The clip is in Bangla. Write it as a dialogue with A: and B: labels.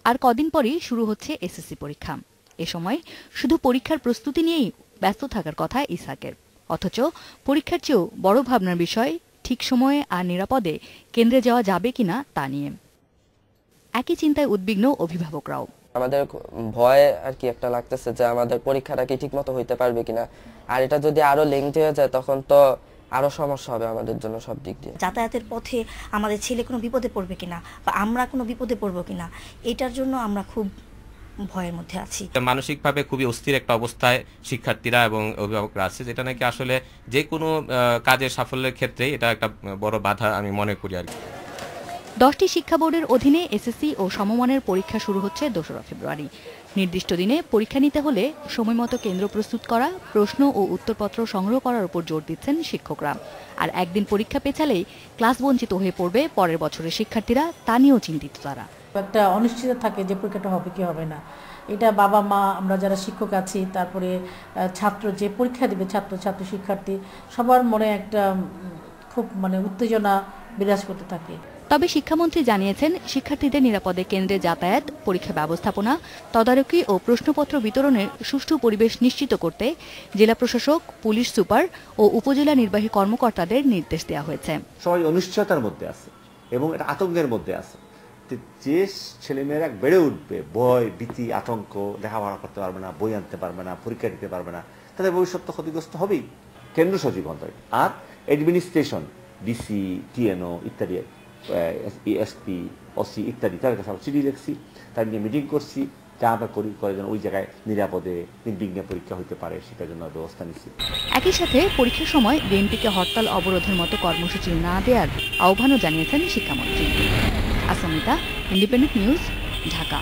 A: আর কদিন পরেই শুরু হচ্ছে এসএসসি পরীক্ষা। এ সময় শুধু পরীক্ষার প্রস্তুতি নিয়েই ব্যস্ত থাকার কথা ইসহাকের। অথচ পরীক্ষার চেয়েও বড় ভাবনার বিষয় ঠিক সময়ে আর নিরাপদে কেন্দ্রে যাওয়া যাবে কিনা তা নিয়ে। একই চিন্তায় উদ্বিগ্ন অভিভাবকরাও।
B: আমাদের ভয় আর কি একটা লাগতেছে যে আমাদের পরীক্ষাটা কি ঠিকমতো হইতে পারবে কিনা, আর এটা যদি আরো লেংথি হয়ে যায় তখন তো আরো সমস্যা হবে আমাদের জন্য সব দিক দিয়ে।
C: যাতায়াতের পথে আমাদের ছেলে কোনো বিপদে পড়বে কিনা বা আমরা কোনো বিপদে পড়বো কিনা, এটার জন্য আমরা খুব ভয়ের মধ্যে আছি।
D: মানসিকভাবে খুবই অস্থির একটা অবস্থায় শিক্ষার্থীরা এবং অভিভাবকরা আছে, যেটা নাকি আসলে যে কোনো কাজের সাফল্যের ক্ষেত্রে এটা একটা বড় বাধা আমি মনে করি আর কি।
A: 10টি শিক্ষা বোর্ডের অধীনে এসএসসি ও সমমানের পরীক্ষা শুরু হচ্ছে 2রা ফেব্রুয়ারি। নির্দিষ্ট দিনে পরীক্ষা নিতে হলে সময়মতো কেন্দ্র প্রস্তুত করা, প্রশ্ন ও উত্তরপত্র সংগ্রহ করার উপর জোর দিচ্ছেন শিক্ষকরা। আর একদিন পরীক্ষা পেছালেই ক্লাস বঞ্চিত হয়ে পড়বে পরের বছরের শিক্ষার্থীরা, তা নিয়েও চিন্তিত তারা।
E: একটা অনিশ্চয়তা থাকে যে পরীক্ষাটা হবে কি হবে না। এটা বাবা মা, আমরা যারা শিক্ষক আছি, তারপরে ছাত্র যে পরীক্ষা দেবে, ছাত্র শিক্ষার্থী সবার মনে একটা খুব উত্তেজনা বিরাজ করতে থাকে।
A: তবে শিক্ষামন্ত্রী জানিয়েছেন, শিক্ষার্থীদের নিরাপদে কেন্দ্রে যাতায়াত, পরীক্ষা ব্যবস্থাপনা, তদারকি ও প্রশ্নপত্র বিতরণের সুষ্ঠু পরিবেশ নিশ্চিত করতে জেলা প্রশাসক, পুলিশ সুপার ও উপজেলা নির্বাহী কর্মকর্তাদের নির্দেশ দেওয়া হয়েছে।
F: সবাই অনিশ্চয়তার মধ্যে আছে এবং এটা আতঙ্কের মধ্যে আছে। যে ছেলেমেয়েরা বেড়ে উঠবে ভয়, ভীতি, আতঙ্ক, লেখাপড়া করতে পারবে না, বই আনতে পারবে না, পরীক্ষা দিতে পারবে না, তাদের ভবিষ্যৎ তো ক্ষতিগ্রস্ত হবেই। কেন্দ্র সচিব আর অ্যাডমিনিস্ট্রেশন, ডিসি, টিএনও ইত্যাদি, এসপি, ওসি ইত্যাদি, তাদের কাছে চিঠি লিখছি, তার নিয়ে মিটিং করছি, যা আমরা করে যেন ওই জায়গায় নিরাপদে নির্বিঘ্নে পরীক্ষা হতে পারে সেটার জন্য ব্যবস্থা নিচ্ছি।
A: একই সাথে পরীক্ষার সময় বিএনপিকে হরতাল অবরোধের মতো কর্মসূচি না দেওয়ার আহ্বানও জানিয়েছেন শিক্ষামন্ত্রী। Asmita, independent news, Dhaka.